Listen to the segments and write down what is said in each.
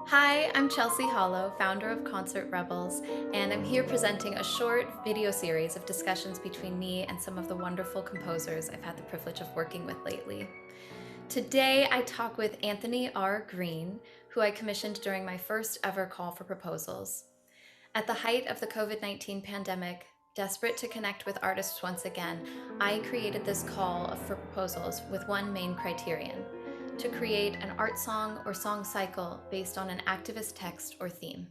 Hi, I'm Chelsea Hollow, founder of Concert Rebels, and I'm here presenting a short video series of discussions between me and some of the wonderful composers I've had the privilege of working with lately. Today, I talk with Anthony R. Green, who I commissioned during my first ever call for proposals. At the height of the COVID-19 pandemic, desperate to connect with artists once again, I created this call for proposals with one main criterion: to create an art song or song cycle based on an activist text or theme.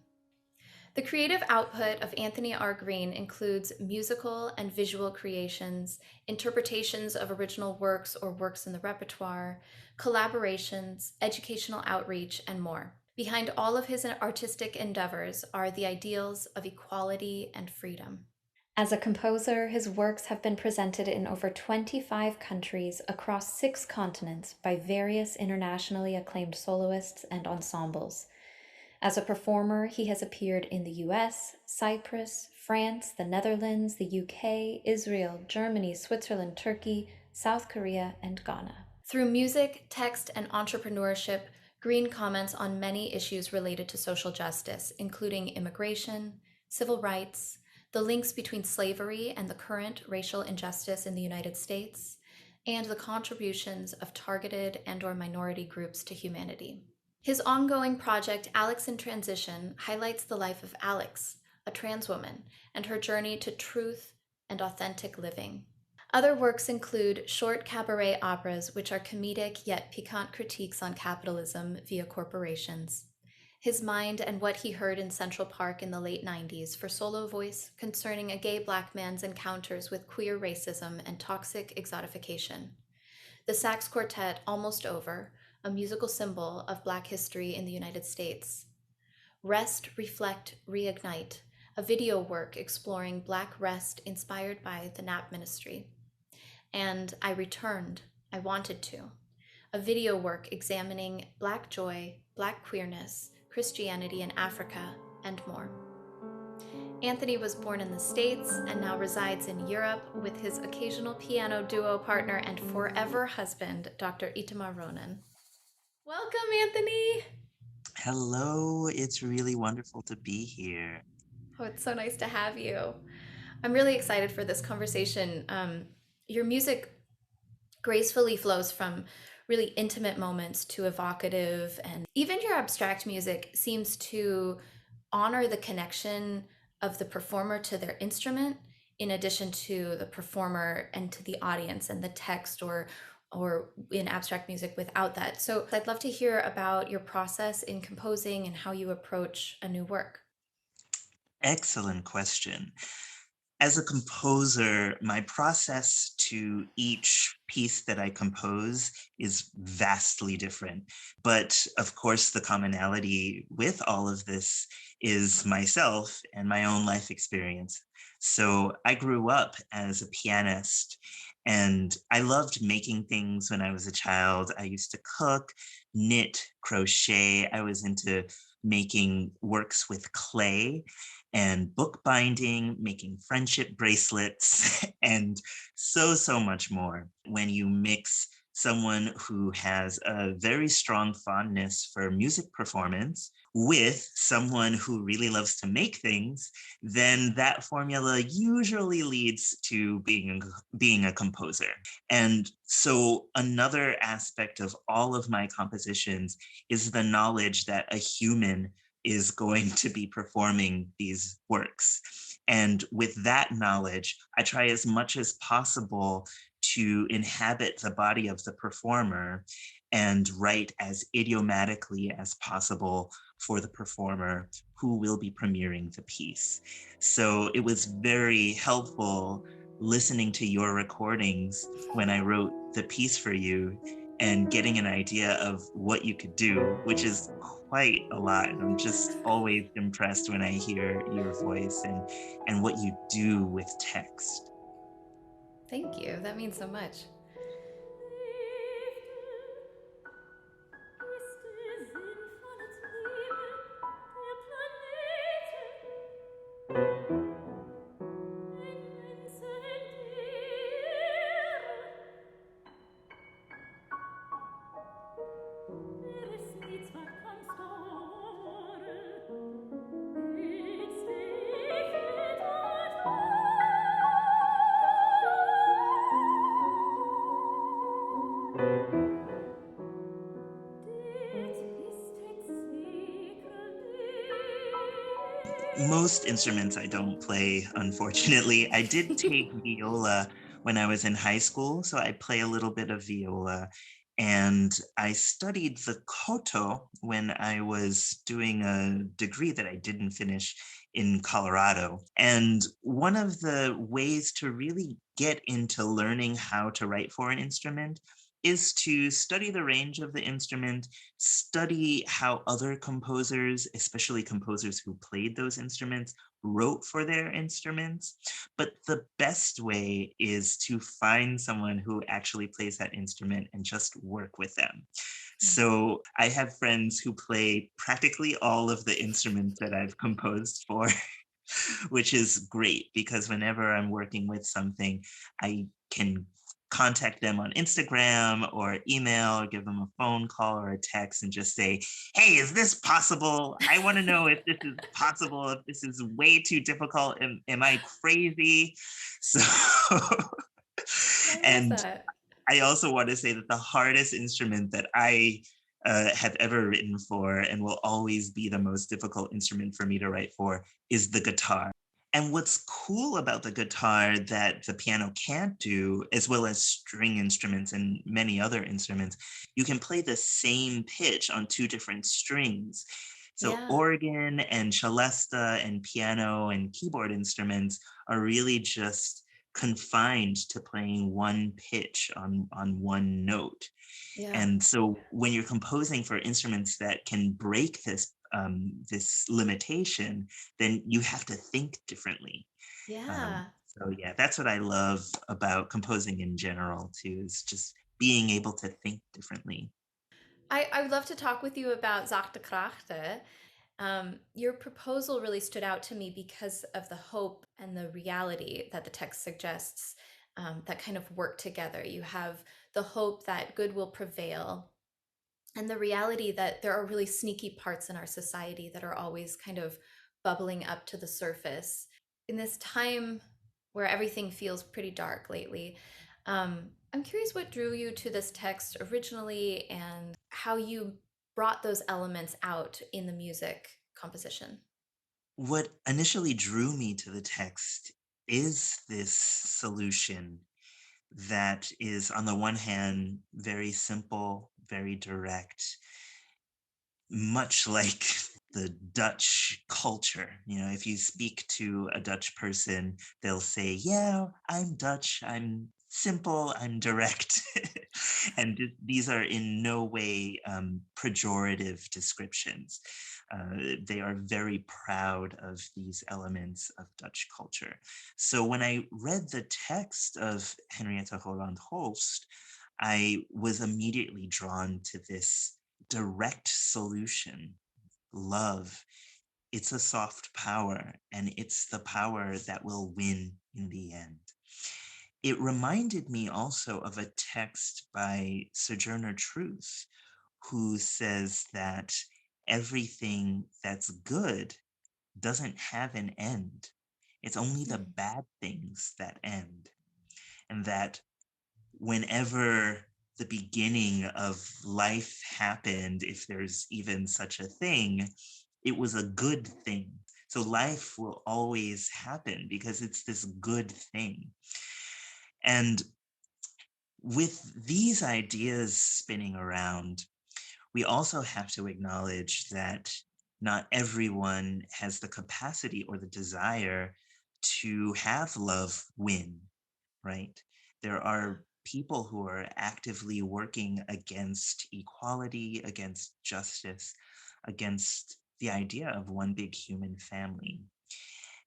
The creative output of Anthony R. Green includes musical and visual creations, interpretations of original works or works in the repertoire, collaborations, educational outreach, and more. Behind all of his artistic endeavors are the ideals of equality and freedom. As a composer, his works have been presented in over 25 countries across 6 continents by various internationally acclaimed soloists and ensembles. As a performer, he has appeared in the US, Cyprus, France, the Netherlands, the UK, Israel, Germany, Switzerland, Turkey, South Korea, and Ghana. Through music, text, and entrepreneurship, Green comments on many issues related to social justice, including immigration, civil rights, the links between slavery and the current racial injustice in the United States, and the contributions of targeted and/or minority groups to humanity. His ongoing project, Alex in Transition, highlights the life of Alex, a trans woman, and her journey to truth and authentic living. Other works include short cabaret operas, which are comedic yet piquant critiques on capitalism via corporations. His Mind and What He Heard in Central Park in the late 90s for solo voice concerning a gay black man's encounters with queer racism and toxic exotification. The Sax Quartet, Almost Over, a musical symbol of Black history in the United States. Rest, Reflect, Reignite, a video work exploring Black rest inspired by the NAP ministry. And I Returned, I Wanted to, a video work examining Black joy, Black queerness, Christianity in Africa, and more. Anthony was born in the States and now resides in Europe with his occasional piano duo partner and forever husband, Dr. Itamar Ronan. Welcome, Anthony. Hello, it's really wonderful to be here. Oh, it's so nice to have you. I'm really excited for this conversation. Your music gracefully flows from really intimate moments to evocative, and even your abstract music seems to honor the connection of the performer to their instrument in addition to the performer and to the audience and the text or in abstract music without that. So I'd love to hear about your process in composing and how you approach a new work. Excellent question. As a composer, my process to each piece that I compose is vastly different. But of course, the commonality with all of this is myself and my own life experience. So I grew up as a pianist and I loved making things when I was a child. I used to cook, knit, crochet. I was into making works with clay and bookbinding, making friendship bracelets, and so much more. When you mix someone who has a very strong fondness for music performance with someone who really loves to make things, then that formula usually leads to being a composer. And so another aspect of all of my compositions is the knowledge that a human is going to be performing these works. And with that knowledge, I try as much as possible to inhabit the body of the performer and write as idiomatically as possible for the performer who will be premiering the piece. So it was very helpful listening to your recordings when I wrote the piece for you and getting an idea of what you could do, which is quite a lot. And I'm just always impressed when I hear your voice and what you do with text. Thank you. That means so much. Most instruments I don't play, unfortunately. I did take viola when I was in high school, so I play a little bit of viola. And I studied the koto when I was doing a degree that I didn't finish in Colorado. And one of the ways to really get into learning how to write for an instrument is to study the range of the instrument, study how other composers, especially composers who played those instruments, wrote for their instruments. But the best way is to find someone who actually plays that instrument and just work with them. Mm. So I have friends who play practically all of the instruments that I've composed for, which is great because whenever I'm working with something, I can contact them on Instagram or email or give them a phone call or a text and just say, hey, is this possible? I want to know if this is possible, if this is way too difficult. Am I crazy? So, I love and that. I also want to say that the hardest instrument that I have ever written for and will always be the most difficult instrument for me to write for is the guitar. And what's cool about the guitar that the piano can't do, as well as string instruments and many other instruments, you can play the same pitch on two different strings. So Yeah. organ and celesta and piano and keyboard instruments are really just confined to playing one pitch on one note. Yeah. And so when you're composing for instruments that can break this limitation, then you have to think differently. Yeah. So yeah, that's what I love about composing in general too, is just being able to think differently. I would love to talk with you about Zachte Krachten. Your proposal really stood out to me because of the hope and the reality that the text suggests that kind of work together. You have the hope that good will prevail, and the reality that there are really sneaky parts in our society that are always kind of bubbling up to the surface. In this time where everything feels pretty dark lately, I'm curious what drew you to this text originally and how you brought those elements out in the music composition. What initially drew me to the text is this solution that is, on the one hand, very simple, very direct, much like the Dutch culture. You know, if you speak to a Dutch person, they'll say, yeah, I'm Dutch, I'm simple, I'm direct. And these are in no way pejorative descriptions. They are very proud of these elements of Dutch culture. So when I read the text of Henriëtte Roland Holst, I was immediately drawn to this direct solution. Love, it's a soft power, and it's the power that will win in the end. It reminded me also of a text by Sojourner Truth, who says that everything that's good doesn't have an end. It's only the Mm. bad things that end. And that whenever the beginning of life happened, if there's even such a thing, it was a good thing. So life will always happen because it's this good thing. And with these ideas spinning around, we also have to acknowledge that not everyone has the capacity or the desire to have love win, right? There are people who are actively working against equality, against justice, against the idea of one big human family.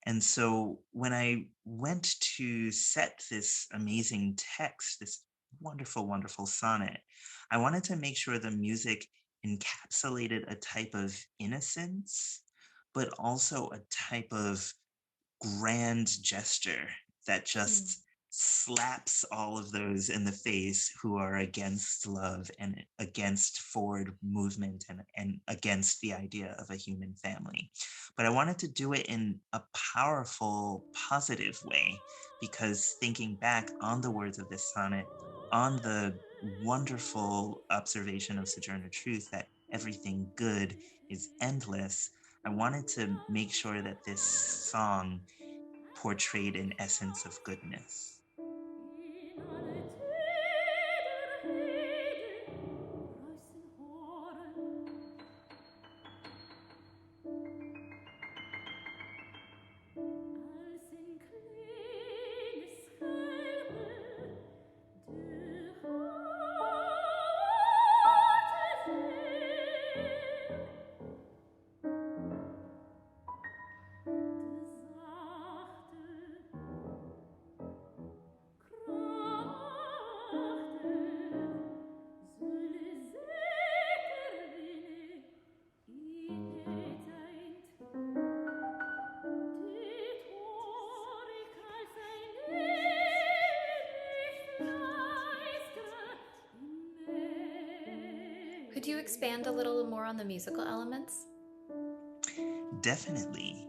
And so when I went to set this amazing text, this wonderful, wonderful sonnet, I wanted to make sure the music encapsulated a type of innocence, but also a type of grand gesture that Mm. just slaps all of those in the face who are against love and against forward movement and against the idea of a human family. But I wanted to do it in a powerful, positive way because thinking back on the words of this sonnet, on the wonderful observation of Sojourner Truth that everything good is endless, I wanted to make sure that this song portrayed an essence of goodness. Could you expand a little more on the musical elements? Definitely.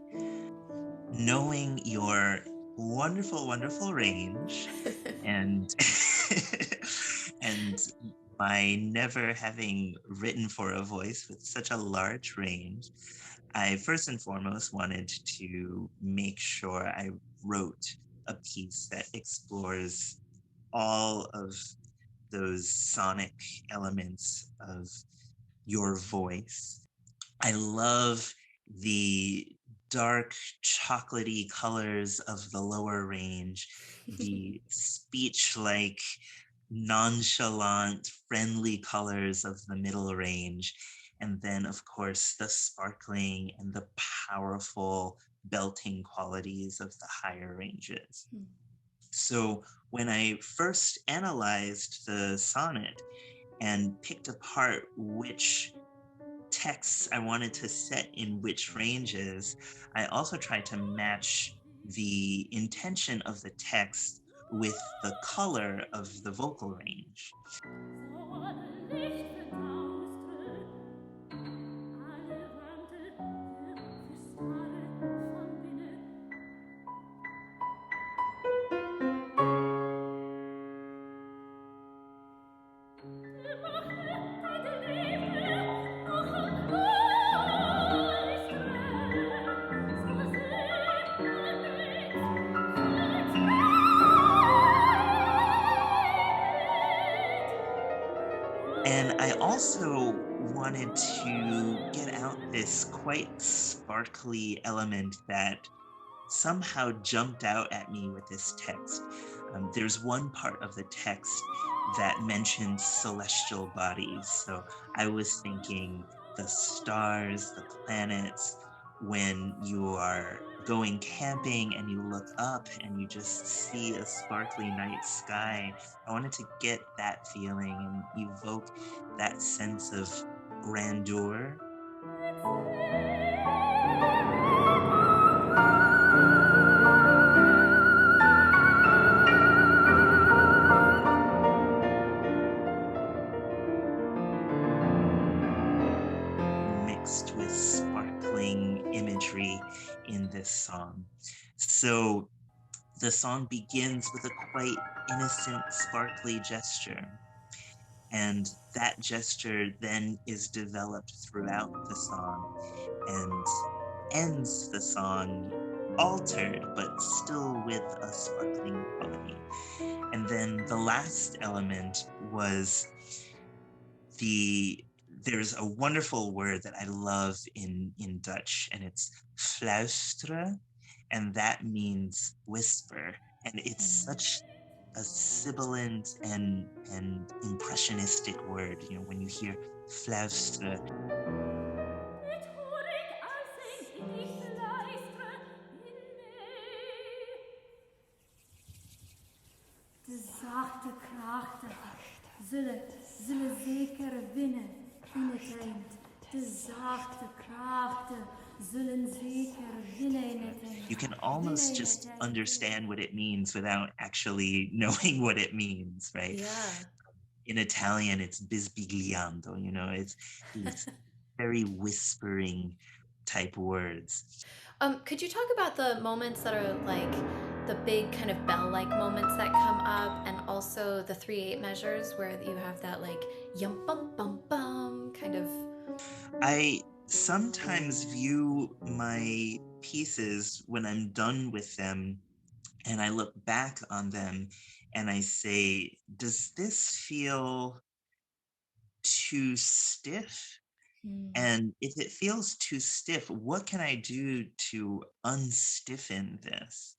Knowing your wonderful, wonderful range and and my never having written for a voice with such a large range, I first and foremost wanted to make sure I wrote a piece that explores all of those sonic elements of your voice. I love the dark chocolatey colors of the lower range, the speech like nonchalant, friendly colors of the middle range, and then, of course, the sparkling and the powerful belting qualities of the higher ranges. So when I first analyzed the sonnet and picked apart which texts I wanted to set in which ranges, I also tried to match the intention of the text with the color of the vocal range. And I also wanted to get out this quite sparkly element that somehow jumped out at me with this text. There's one part of the text that mentions celestial bodies. So I was thinking the stars, the planets, when you are going camping and you look up and you just see a sparkly night sky. I wanted to get that feeling and evoke that sense of grandeur. Mixed with sparkling imagery in this song. So the song begins with a quite innocent, sparkly gesture. And that gesture then is developed throughout the song and ends the song altered, but still with a sparkling quality. And then the last element was there's a wonderful word that I love in Dutch, and it's fluisteren, and that means whisper. And it's such a sibilant and impressionistic word. You know, when you hear fluisteren. De zachte krachten zullen zeker winnen in het eind. De zachte krachten zullen zeker winnen in het eind. You can almost just understand what it means without actually knowing what it means, right? Yeah. In Italian, it's bisbigliando, you know, it's these very whispering type words. Could you talk about the moments that are like the big kind of bell-like moments that come up, and also the 3/8 measures where you have that like yum bum bum bum kind of? I sometimes view my pieces when I'm done with them and I look back on them and I say, does this feel too stiff? Mm. And if it feels too stiff, what can I do to unstiffen this?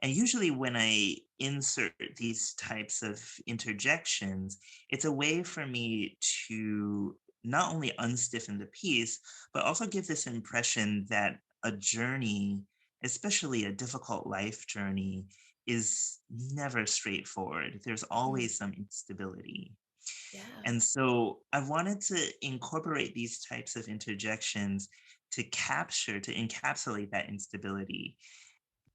And usually, when I insert these types of interjections, it's a way for me to not only unstiffen the piece, but also give this impression that a journey, especially a difficult life journey, is never straightforward. There's Mm. always some instability. Yeah. And so I wanted to incorporate these types of interjections to encapsulate that instability,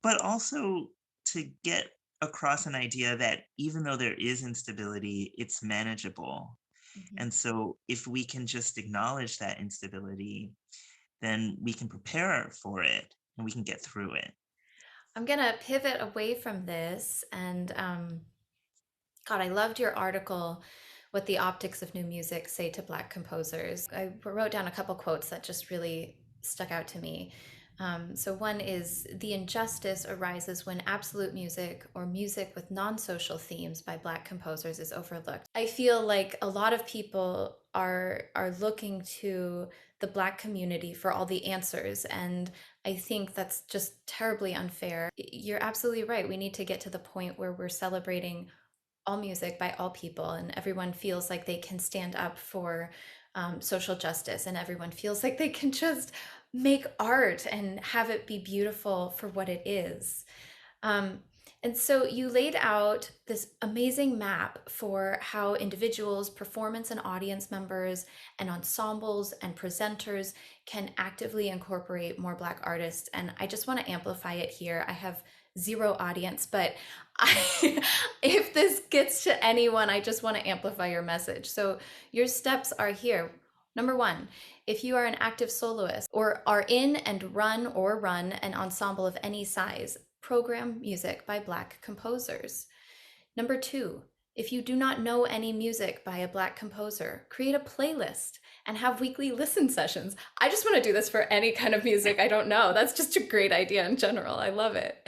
but also to get across an idea that even though there is instability, it's manageable. Mhm. And so if we can just acknowledge that instability, then we can prepare for it and we can get through it. I'm gonna pivot away from this and God, I loved your article, What the Optics of New Music Say to Black Composers. I wrote down a couple quotes that just really stuck out to me. So, one is the injustice arises when absolute music or music with non social themes by Black composers is overlooked. I feel like a lot of people are looking to the Black community for all the answers. And I think that's just terribly unfair. You're absolutely right. We need to get to the point where we're celebrating all music by all people, and everyone feels like they can stand up for social justice, and everyone feels like they can just make art and have it be beautiful for what it is. Um, and so you laid out this amazing map for how individuals, performance and audience members, and ensembles and presenters can actively incorporate more Black artists. And I just want to amplify it here. I have zero audience, but if this gets to anyone, I just want to amplify your message. So your steps are here. Number one, if you are an active soloist or are in and run an ensemble of any size, program music by Black composers. Number two, if you do not know any music by a Black composer, create a playlist and have weekly listen sessions. I just want to do this for any kind of music I don't know. That's just a great idea in general. I love it.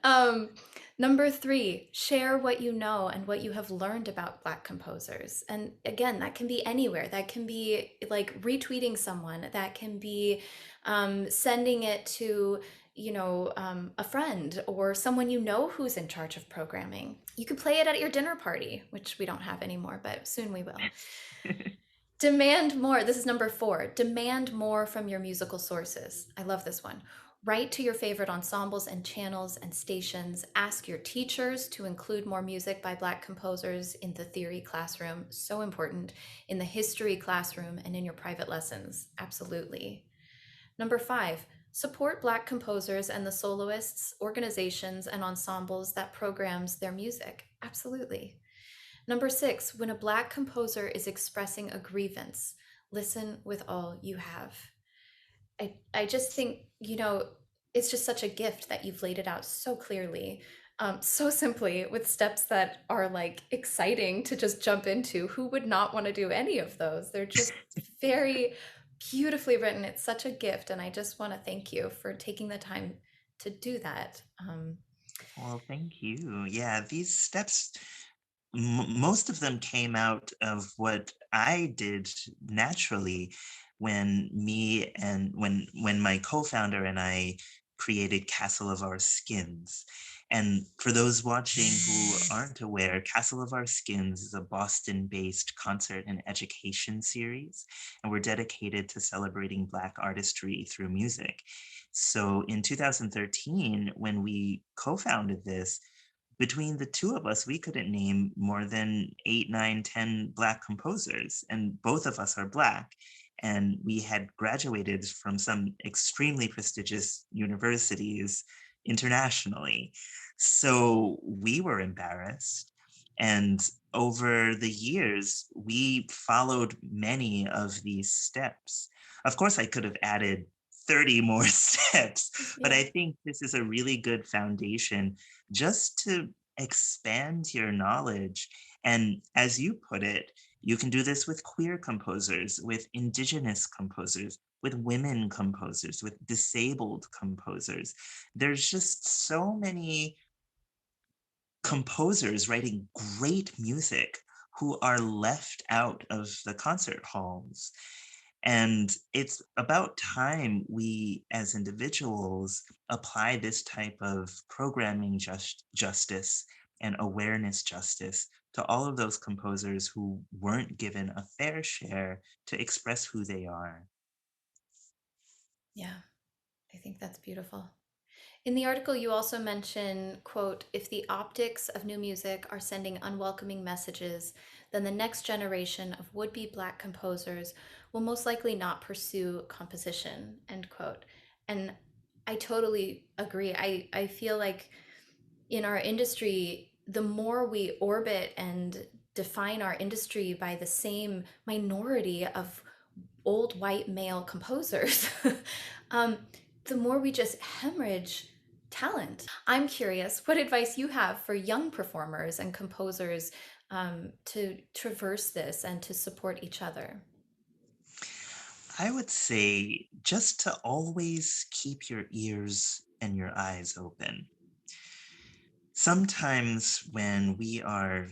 Um, Number three, share what you know and what you have learned about Black composers. And again, that can be anywhere. That can be like retweeting someone, that can be sending it to a friend or someone you know who's in charge of programming. You could play it at your dinner party, which we don't have anymore, but soon we will. Demand more. This is number four. Demand more from your musical sources. I love this one. Write to your favorite ensembles and channels and stations. Ask your teachers to include more music by Black composers in the theory classroom. So important. In the history classroom and in your private lessons. Absolutely. Number five, support Black composers and the soloists, organizations, and ensembles that programs their music. Absolutely. Number six, when a Black composer is expressing a grievance, listen with all you have. I just think, it's just such a gift that you've laid it out so clearly, so simply, with steps that are like exciting to just jump into. Who would not want to do any of those? They're just very beautifully written. It's such a gift. And I just want to thank you for taking the time to do that. Well, thank you. Yeah, these steps, most of them came out of what I did naturally when my co-founder and I created Castle of Our Skins. And for those watching who aren't aware, Castle of Our Skins is a Boston-based concert and education series, and we're dedicated to celebrating Black artistry through music. So in 2013, when we co-founded this, between the two of us, we couldn't name more than 8, 9, 10 Black composers, and both of us are Black. And we had graduated from some extremely prestigious universities internationally. So we were embarrassed. And over the years, we followed many of these steps. Of course, I could have added 30 more steps, but Yeah. I think this is a really good foundation just to expand your knowledge. And as you put it, you can do this with queer composers, with indigenous composers, with women composers, with disabled composers. There's just so many composers writing great music who are left out of the concert halls. And it's about time we, as individuals, apply this type of programming justice and awareness justice to all of those composers who weren't given a fair share to express who they are. Yeah, I think that's beautiful. In the article, you also mention, quote, if the optics of new music are sending unwelcoming messages, then the next generation of would-be Black composers will most likely not pursue composition, end quote. And I totally agree. I feel like in our industry, the more we orbit and define our industry by the same minority of old white male composers, the more we just hemorrhage talent. I'm curious what advice you have for young performers and composers to traverse this and to support each other. I would say just to always keep your ears and your eyes open. Sometimes when we are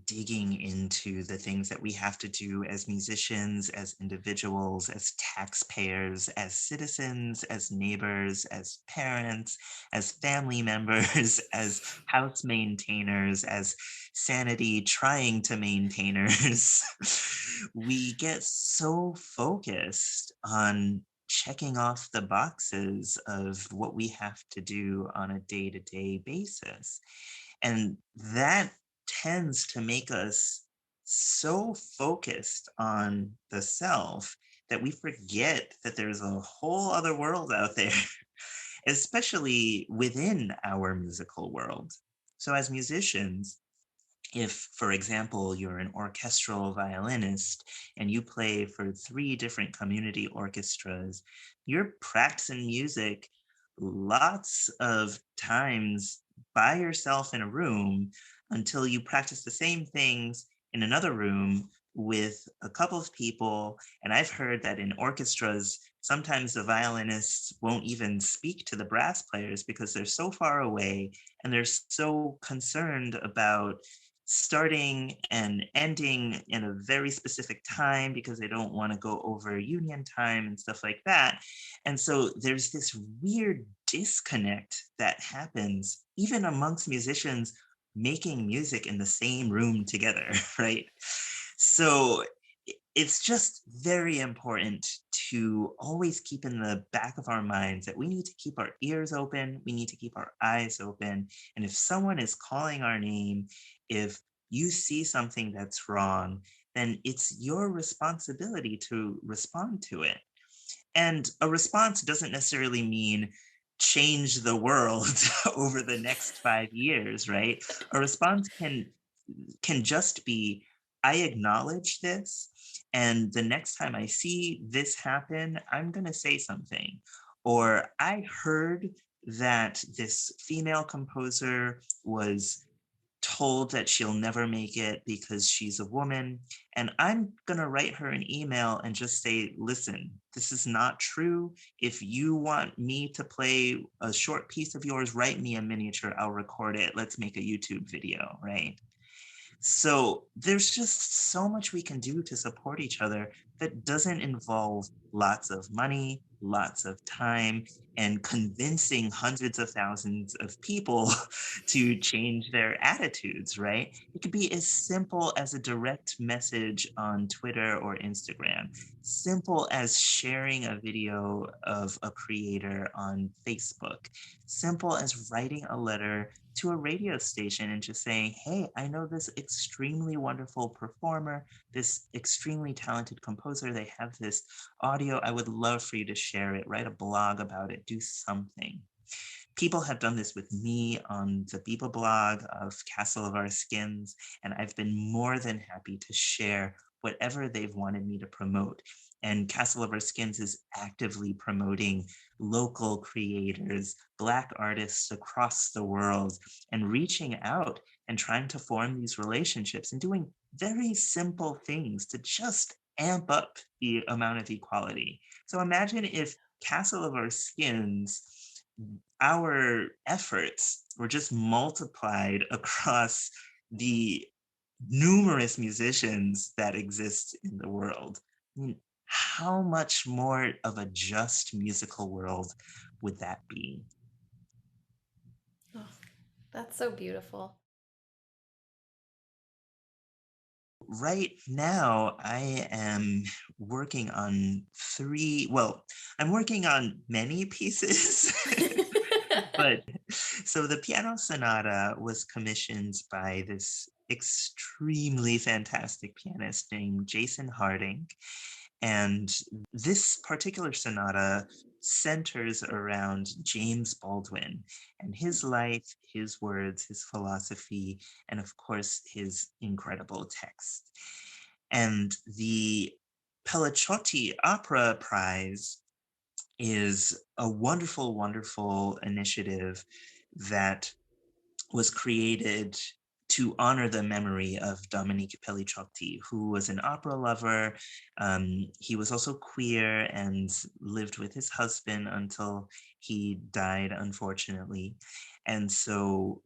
digging into the things that we have to do as musicians, as individuals, as taxpayers, as citizens, as neighbors, as parents, as family members, as house maintainers, as sanity trying to maintainers, we get so focused on checking off the boxes of what we have to do on a day-to-day basis. And that tends to make us so focused on the self that we forget that there's a whole other world out there, especially within our musical world. So as musicians, if, for example, you're an orchestral violinist and you play for 3 different community orchestras, you're practicing music lots of times by yourself in a room until you practice the same things in another room with a couple of people. And I've heard that in orchestras, sometimes the violinists won't even speak to the brass players because they're so far away and they're so concerned about starting and ending in a very specific time because they don't want to go over union time and stuff like that. And so there's this weird disconnect that happens even amongst musicians making music in the same room together, right? So it's just very important to always keep in the back of our minds that we need to keep our ears open, we need to keep our eyes open. And if someone is calling our name, if you see something that's wrong, then it's your responsibility to respond to it. And a response doesn't necessarily mean change the world over the next 5 years, right? A response can just be, I acknowledge this, and the next time I see this happen, I'm going to say something. Or I heard that this female composer was told that she'll never make it because she's a woman. And I'm going to write her an email and just say, listen, this is not true. If you want me to play a short piece of yours, write me a miniature, I'll record it. Let's make a YouTube video, right? So there's just so much we can do to support each other that doesn't involve lots of money, lots of time, and convincing hundreds of thousands of people to change their attitudes, right? It could be as simple as a direct message on Twitter or Instagram, simple as sharing a video of a creator on Facebook, simple as writing a letter to a radio station and just saying, hey, I know this extremely wonderful performer, this extremely talented composer, they have this audio, I would love for you to share it, write a blog about it, do something. People have done this with me on the Biba blog of Castle of Our Skins, and I've been more than happy to share whatever they've wanted me to promote. And Castle of Our Skins is actively promoting local creators, Black artists across the world, and reaching out and trying to form these relationships and doing very simple things to just amp up the amount of equality. So imagine if Castle of Our Skins, our efforts were just multiplied across the numerous musicians that exist in the world. I mean, how much more of a just musical world would that be? Oh, that's so beautiful. Right now, I am working on I'm working on many pieces. But so the piano sonata was commissioned by this extremely fantastic pianist named Jason Harding. And this particular sonata centers around James Baldwin and his life, his words, his philosophy, and of course, his incredible text. And the Pelliciotti Opera Prize is a wonderful, wonderful initiative that was created to honor the memory of Dominique Pelliciotti, who was an opera lover. He was also queer and lived with his husband until he died, unfortunately. And so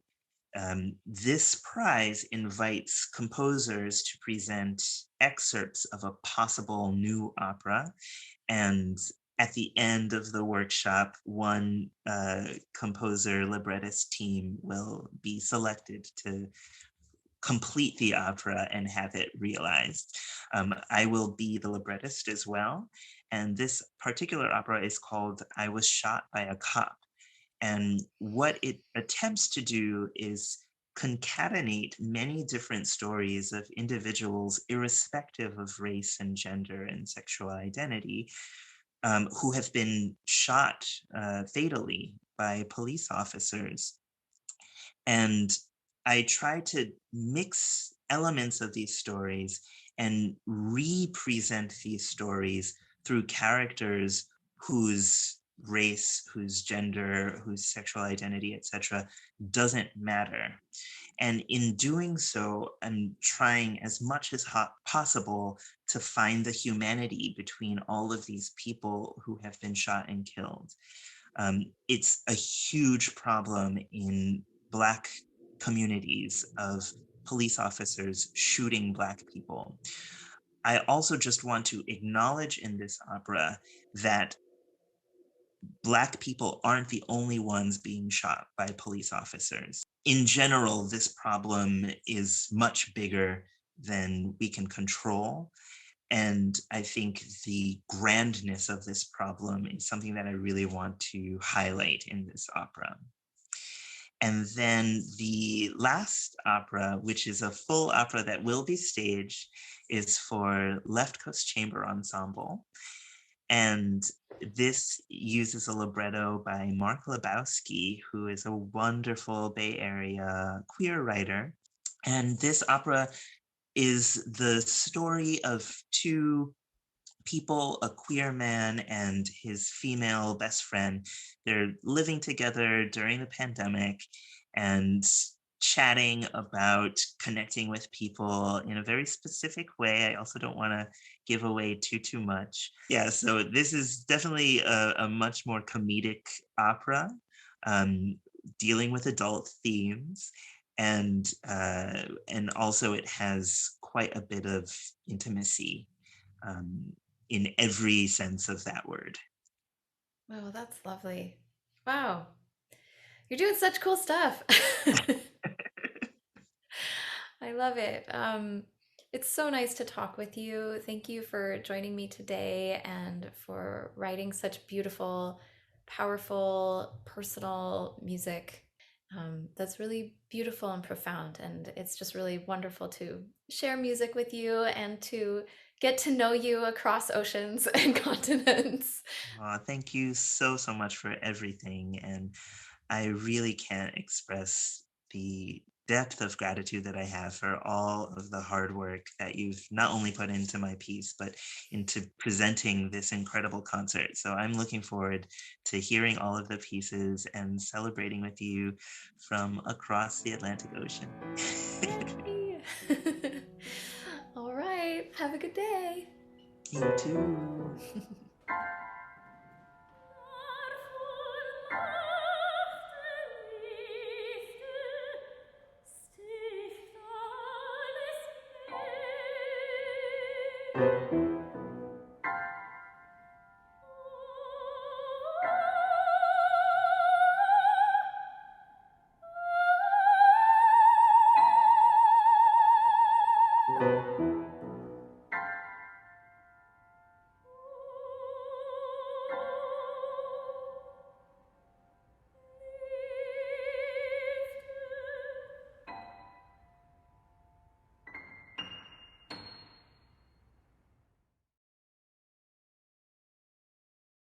this prize invites composers to present excerpts of a possible new opera. And at the end of the workshop, one composer librettist team will be selected to complete the opera and have it realized. I will be the librettist as well. And this particular opera is called I Was Shot by a Cop. And what it attempts to do is concatenate many different stories of individuals, irrespective of race and gender and sexual identity, who have been shot fatally by police officers. And I try to mix elements of these stories and represent these stories through characters whose race, whose gender, whose sexual identity, etc., doesn't matter. And in doing so, I'm trying as much as possible to find the humanity between all of these people who have been shot and killed. It's a huge problem in Black communities of police officers shooting Black people. I also just want to acknowledge in this opera that Black people aren't the only ones being shot by police officers. In general, this problem is much bigger than we can control. And I think the grandness of this problem is something that I really want to highlight in this opera. And then the last opera, which is a full opera that will be staged, is for Left Coast Chamber Ensemble. And this uses a libretto by Mark Lebowski, who is a wonderful Bay Area queer writer. And this opera is the story of two people, a queer man and his female best friend. They're living together during the pandemic and chatting about connecting with people in a very specific way. I also don't want to give away too much. Yeah, so this is definitely a much more comedic opera, dealing with adult themes. And also it has quite a bit of intimacy, in every sense of that word. Oh, that's lovely. Wow. You're doing such cool stuff. I love it. It's so nice to talk with you. Thank you for joining me today and for writing such beautiful, powerful, personal music. That's really beautiful and profound. And it's just really wonderful to share music with you and to get to know you across oceans and continents. Thank you so much for everything. And I really can't express the depth of gratitude that I have for all of the hard work that you've not only put into my piece, but into presenting this incredible concert. So I'm looking forward to hearing all of the pieces and celebrating with you from across the Atlantic Ocean. Yay! All right. Have a good day. You too. Zachte